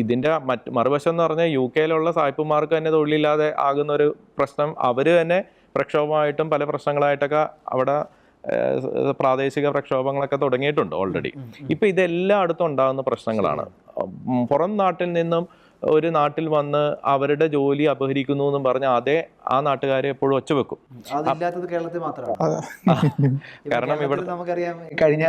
ഇതിന്റെ മറുവശം എന്ന് പറഞ്ഞാൽ UK സായിപ്പുമാർക്ക് തന്നെ തൊഴിലില്ലാതെ ആകുന്ന ഒരു പ്രശ്നം അവർ തന്നെ പ്രക്ഷോഭമായിട്ടും പല പ്രശ്നങ്ങളായിട്ടൊക്കെ അവിടെ പ്രാദേശിക പ്രക്ഷോഭങ്ങളൊക്കെ തുടങ്ങിയിട്ടുണ്ട് ഓൾറെഡി. ഇപ്പൊ ഇതെല്ലായിടത്തും ഉണ്ടാകുന്ന പ്രശ്നങ്ങളാണ്. പുറം നാട്ടിൽ നിന്നും ഒരു നാട്ടിൽ വന്ന് അവരുടെ ജോലി അപഹരിക്കുന്നു എന്നും പറഞ്ഞ ആ നാട്ടുകാരെ എപ്പോഴും ഒച്ചവെക്കും. അതില്ലാത്തത് കേരളത്തിൽ മാത്രമാണ്. കാരണം ഇവിടെ നമുക്കറിയാം, കഴിഞ്ഞ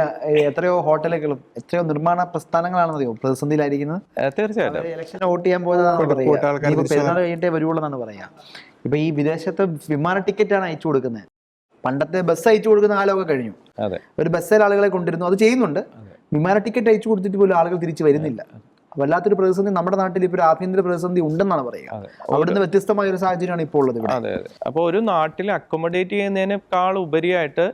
എത്രയോ ഹോട്ടലുകളും എത്രയോ നിർമ്മാണ പ്രസ്ഥാനങ്ങളാണെന്നറിയോ പ്രതിസന്ധിയിലായിരിക്കുന്നത്. തീർച്ചയായിട്ടും ഇലക്ഷൻ വോട്ട് ചെയ്യാൻ പോയതാണ് പറയാ, പെരുന്നാൾ കഴിഞ്ഞിട്ടേ വരുവുള്ളൂ എന്നാണ് പറയാ. ഇപ്പൊ ഈ വിദേശത്ത് വിമാന ടിക്കറ്റാണ് അയച്ചു കൊടുക്കുന്നത്. പണ്ടത്തെ ബസ് അയച്ചു കൊടുക്കുന്ന കാലമൊക്കെ കഴിഞ്ഞു. ഒരു ബസ്സിൽ ആളുകളെ കൊണ്ടിരുന്നു, അത് ചെയ്യുന്നുണ്ട്. വിമാന ടിക്കറ്റ് അയച്ചു കൊടുത്തിട്ട് പോലും ആളുകൾ തിരിച്ചു വരുന്നില്ല. വല്ലാത്തൊരു പ്രതിസന്ധി നമ്മുടെ നാട്ടിൽ ഇപ്പോൾ ഒരു ആഭ്യന്തര പ്രതിസന്ധി ഉണ്ടെന്നാണ് പറയുക. അവിടുന്ന് വ്യത്യസ്തമായ ഒരു സാഹചര്യമാണ് ഇപ്പോൾ ഉള്ളത്. അതെ. അപ്പോൾ ഒരു നാട്ടിൽ അക്കോമഡേറ്റ് ചെയ്യുന്നതിനേക്കാൾ ഉപരിയായിട്ട്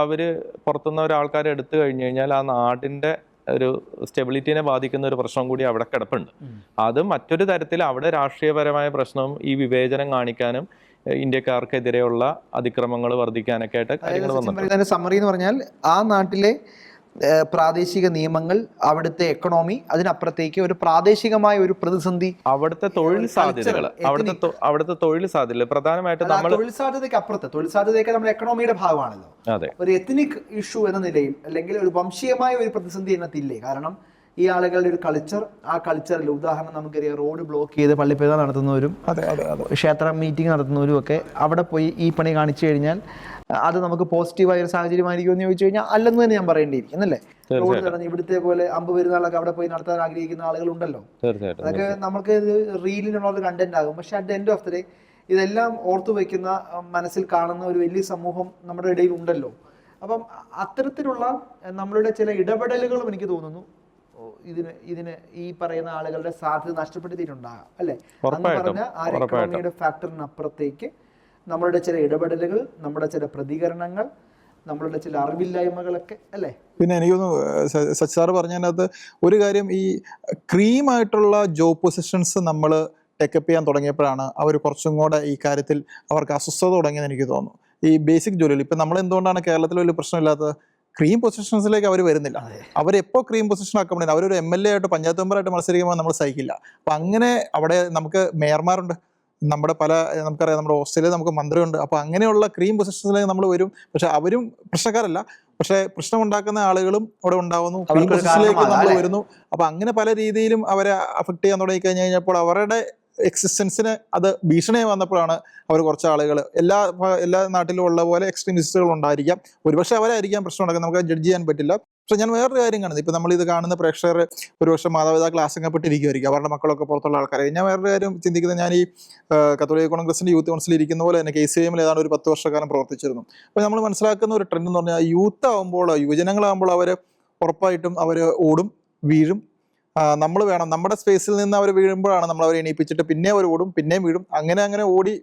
അവര് പുറത്തുനിന്ന് ഒരാൾക്കാരെ എടുത്തു കഴിഞ്ഞു കഴിഞ്ഞാൽ ആ നാടിന്റെ ഒരു സ്റ്റെബിലിറ്റിനെ ബാധിക്കുന്ന ഒരു പ്രശ്നം കൂടി അവിടെ കിടപ്പുണ്ട്. അത് മറ്റൊരു തരത്തിൽ അവിടെ രാഷ്ട്രീയപരമായ പ്രശ്നവും ഈ വിവേചനം കാണിക്കാനും ഇന്ത്യക്കാർക്കെതിരെയുള്ള അതിക്രമങ്ങൾ വർദ്ധിക്കാനൊക്കെ ആയിട്ട് കാര്യങ്ങൾ വന്നിട്ടുണ്ട്. സമ്മറി എന്ന് പറഞ്ഞാൽ ആ നാട്ടിലെ പ്രാദേശിക നിയമങ്ങൾ, അവിടുത്തെ എക്കണോമി, അതിനപ്പുറത്തേക്ക് ഒരു പ്രാദേശികമായ ഒരു പ്രതിസന്ധി, അവിടുത്തെ തൊഴിൽ സാധ്യതകൾ, അവിടുത്തെ തൊഴിൽ സാധ്യതകൾ പ്രധാനമായിട്ടും നമ്മൾ തൊഴിൽ സാധ്യതയ്ക്ക് അപ്പുറത്ത്, തൊഴിൽ സാധ്യതയൊക്കെ നമ്മുടെ എക്കണോമിയുടെ ഭാഗമാണല്ലോ. ഒരു എത്നിക് ഇഷ്യൂ എന്ന നിലയിൽ അല്ലെങ്കിൽ ഒരു വംശീയമായ ഒരു പ്രതിസന്ധി എന്നതില്ലേ. കാരണം ഈ ആളുകളുടെ ഒരു കൾച്ചർ, ആ കൾച്ചറിൽ ഉദാഹരണം നമുക്കറിയാം, റോഡ് ബ്ലോക്ക് ചെയ്ത് പള്ളിപ്പേത നടത്തുന്നവരും ക്ഷേത്ര മീറ്റിംഗ് നടത്തുന്നവരും ഒക്കെ അവിടെ പോയി ഈ പണി കാണിച്ചു കഴിഞ്ഞാൽ അത് നമുക്ക് പോസിറ്റീവായ ഒരു സാഹചര്യമായിരിക്കും എന്ന് ചോദിച്ചു കഴിഞ്ഞാൽ അല്ലെന്ന് തന്നെ ഞാൻ പറയേണ്ടിയിരിക്കും എന്നല്ലേ. റോഡ് നടന്ന് ഇവിടുത്തെ പോലെ അമ്പ് പെരുന്നാളൊക്കെ അവിടെ പോയി നടത്താൻ ആഗ്രഹിക്കുന്ന ആളുകളുണ്ടല്ലോ. അതൊക്കെ നമുക്ക് റീലിനുള്ള ഒരു കണ്ടന്റ് ആകും. പക്ഷെ at the end of the day ഇതെല്ലാം ഓർത്തു വയ്ക്കുന്ന, മനസ്സിൽ കാണുന്ന ഒരു വലിയ സമൂഹം നമ്മുടെ ഇടയിൽ ഉണ്ടല്ലോ. അപ്പം അത്തരത്തിലുള്ള നമ്മളുടെ ചില ഇടപെടലുകളും എനിക്ക് തോന്നുന്നു ഇതിന് ഈ പറയുന്ന ആളുകളുടെ സാധ്യത നഷ്ടപ്പെടുത്തിയിട്ടുണ്ടാകാം അല്ലെ. അന്ന് പറഞ്ഞ ആ എക്കണോമിയുടെ ഫാക്ടറിനപ്പുറത്തേക്ക് നമ്മളുടെ ചില ഇടപെടലുകൾ, നമ്മുടെ ചില പ്രതികരണങ്ങൾ, നമ്മളുടെ ചില അറിവില്ലായ്മകളൊക്കെ അല്ലേ? പിന്നെ എനിക്കൊന്ന് സച്ച് സാറ് പറഞ്ഞതിനകത്ത് ഒരു കാര്യം, ഈ ക്രീമായിട്ടുള്ള ജോബ് പൊസിഷൻസ് നമ്മൾ ടേക്കപ്പ് ചെയ്യാൻ തുടങ്ങിയപ്പോഴാണ് അവർ കുറച്ചും കൂടെ ഈ കാര്യത്തിൽ അവർക്ക് അസ്വസ്ഥത തുടങ്ങിയെന്ന് എനിക്ക് തോന്നുന്നു. ഈ ബേസിക് ജോലികൾ ഇപ്പം നമ്മൾ എന്തുകൊണ്ടാണ് കേരളത്തിൽ വലിയ പ്രശ്നമില്ലാത്തത്? ക്രീം പൊസിഷൻസിലേക്ക് അവർ വരുന്നില്ല. അവരെപ്പോൾ ക്രീം പൊസിഷൻ ആക്കാൻ വേണ്ടി അവരൊരു MLA ആയിട്ട് പഞ്ചായത്ത് മെമ്പറായിട്ട് മത്സരിക്കുമ്പോൾ നമ്മൾ സഹിക്കില്ല. അപ്പം അങ്ങനെ അവിടെ നമുക്ക് മേയർമാരുണ്ട്, നമ്മുടെ നമുക്കറിയാം, നമ്മുടെ ഓസ്ട്രേലിയയിൽ നമുക്ക് മന്ത്രിയുണ്ട്. അപ്പോൾ അങ്ങനെയുള്ള ക്രീം പൊസിഷൻസിലേക്ക് നമ്മൾ വരും. പക്ഷെ അവരും പ്രശ്നക്കാരല്ല, പക്ഷേ പ്രശ്നമുണ്ടാക്കുന്ന ആളുകളും അവിടെ ഉണ്ടാവുന്നു, ക്രീം പൊസിഷനിലേക്ക് നമ്മൾ വരുന്നു. അപ്പോൾ അങ്ങനെ പല രീതിയിലും അവരെ അഫക്ട് ചെയ്യാൻ തുടങ്ങി കഴിഞ്ഞ് കഴിഞ്ഞപ്പോൾ അവരുടെ എക്സിസ്റ്റൻസിന് അത് ഭീഷണിയായി വന്നപ്പോഴാണ് അവർ കുറച്ച് ആളുകൾ, എല്ലാ നാട്ടിലും ഉള്ള പോലെ എക്സ്ട്രീമിസ്റ്റുകൾ ഉണ്ടായിരിക്കാം, ഒരുപക്ഷെ അവരായിരിക്കാം പ്രശ്നം ഉണ്ടാക്കുന്നത്, നമുക്ക് ജഡ്ജ് ചെയ്യാൻ പറ്റില്ല. പക്ഷെ ഞാൻ വേറൊരു കാര്യം കാണുന്നത്, ഇപ്പം നമ്മളിത് കാണുന്ന പ്രേക്ഷകർ ഒരുപക്ഷെ മാതാപിതാക്കൾ ആശങ്കപ്പെട്ടിരിക്കുമായിരിക്കും, അവരുടെ മക്കളൊക്കെ പുറത്തുള്ള ആൾക്കാരെ. ഞാൻ വേറൊരു കാര്യം ചിന്തിക്കുന്നത്, ഞാൻ ഈ കത്തോലിക്ക കോൺഗ്രസിൻ്റെ യൂത്ത് കൗൺസിൽ ഇരിക്കുന്ന പോലെ തന്നെ KCIM ഏതാണ്ട് ഒരു 10 വർഷക്കാലം പ്രവർത്തിച്ചിരുന്നു. അപ്പോൾ നമ്മൾ മനസ്സിലാക്കുന്ന ഒരു ട്രെൻഡ് എന്ന് പറഞ്ഞാൽ, യൂത്ത് ആകുമ്പോൾ, യുവജനങ്ങളാകുമ്പോൾ അവർ ഉറപ്പായിട്ടും അവർ ഓടും, വീഴും. നമ്മൾ വേണം, നമ്മുടെ സ്പേസിൽ നിന്ന് അവർ വീഴുമ്പോഴാണ് നമ്മൾ അവരെ എണീപ്പിച്ചിട്ട് പിന്നെ അവർ ഓടും, പിന്നെയും വീഴും, അങ്ങനെ ഓടി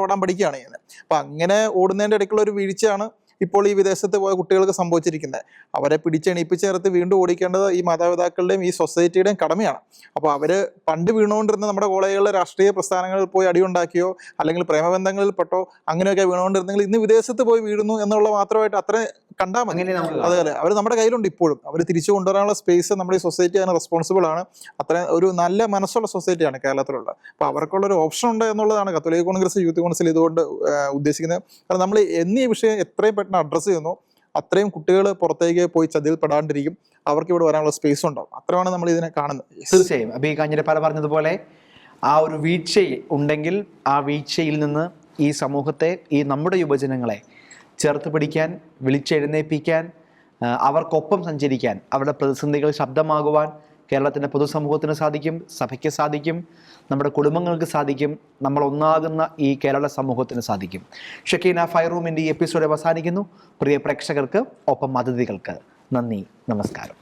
ഓടാൻ പഠിക്കുകയാണ് ചെയ്യുന്നത്. അപ്പം അങ്ങനെ ഓടുന്നതിൻ്റെ ഇടയ്ക്കുള്ള ഒരു വീഴ്ചയാണ് ഇപ്പോൾ ഈ വിദേശത്ത് പോയ കുട്ടികൾക്ക് സംഭവിച്ചിരിക്കുന്നത്. അവരെ പിടിച്ചെണീപ്പിച്ച് ചേർത്ത് വീണ്ടും ഓടിക്കേണ്ടത് ഈ മാതാപിതാക്കളുടെയും ഈ സൊസൈറ്റിയുടെയും കടമയാണ്. അപ്പോൾ അവർ പണ്ട് വീണുകൊണ്ടിരുന്ന നമ്മുടെ കോളേജുകളിലെ രാഷ്ട്രീയ പ്രസ്ഥാനങ്ങളിൽ പോയി അടിയുണ്ടാക്കിയോ അല്ലെങ്കിൽ പ്രേമബന്ധങ്ങളിൽ പെട്ടോ അങ്ങനെയൊക്കെ വീണുകൊണ്ടിരുന്നെങ്കിൽ ഇന്ന് വിദേശത്ത് പോയി വീഴുന്നു എന്നുള്ള മാത്രമായിട്ട് അത്ര കണ്ടാൽ മതി. അതുപോലെ അവർ നമ്മുടെ കയ്യിലുണ്ട് ഇപ്പോഴും. അവർ തിരിച്ചു കൊണ്ടുവരാനുള്ള സ്പേസ് നമ്മുടെ ഈ സൊസൈറ്റി അതിന് റെസ്പോൺസിബിൾ ആണ്. അത്ര ഒരു നല്ല മനസ്സുള്ള സൊസൈറ്റിയാണ് കേരളത്തിലുള്ളത്. അപ്പോൾ അവർക്കുള്ളൊരു ഓപ്ഷൻ ഉണ്ട് എന്നുള്ളതാണ് കത്തോലിക്ക കോൺഗ്രസ് യൂത്ത് കൗൺസിൽ ഇതുകൊണ്ട് ഉദ്ദേശിക്കുന്നത്. കാരണം നമ്മൾ എന്നീ വിഷയം എത്രയും പെട്ടെന്ന് അഡ്രസ്സ് ചെയ്യുന്നു, അത്രയും കുട്ടികൾ പുറത്തേക്ക് പോയി ചതിയിൽ പെടാണ്ടിരിക്കും, അവർക്ക് ഇവിടെ വരാനുള്ള സ്പേസ് ഉണ്ടാവും. അത്രയാണ് നമ്മൾ ഇതിനെ കാണുന്നത്. തീർച്ചയായും അബി കാഞ്ഞിരപ്പാല പറഞ്ഞതുപോലെ ആ ഒരു വീഴ്ച ഉണ്ടെങ്കിൽ ആ വീഴ്ചയിൽ നിന്ന് ഈ സമൂഹത്തെ, ഈ നമ്മുടെ യുവജനങ്ങളെ ചേർത്ത് പിടിക്കാൻ, വിളിച്ചെഴുന്നേൽപ്പിക്കാൻ, അവർക്കൊപ്പം സഞ്ചരിക്കാൻ, അവരുടെ പ്രതിസന്ധികൾ ശബ്ദമാകുവാൻ കേരളത്തിൻ്റെ പൊതുസമൂഹത്തിന് സാധിക്കും, സഭയ്ക്ക് സാധിക്കും, നമ്മുടെ കുടുംബങ്ങൾക്ക് സാധിക്കും, നമ്മൾ ഒന്നാകുന്ന ഈ കേരള സമൂഹത്തിന് സാധിക്കും. ഷക്കീന ഫയർ റൂമിൻ്റെ ഈ എപ്പിസോഡ് അവസാനിക്കുന്നു. പ്രിയ പ്രേക്ഷകർക്ക്, ഒപ്പം അതിഥികൾക്ക് നന്ദി, നമസ്കാരം.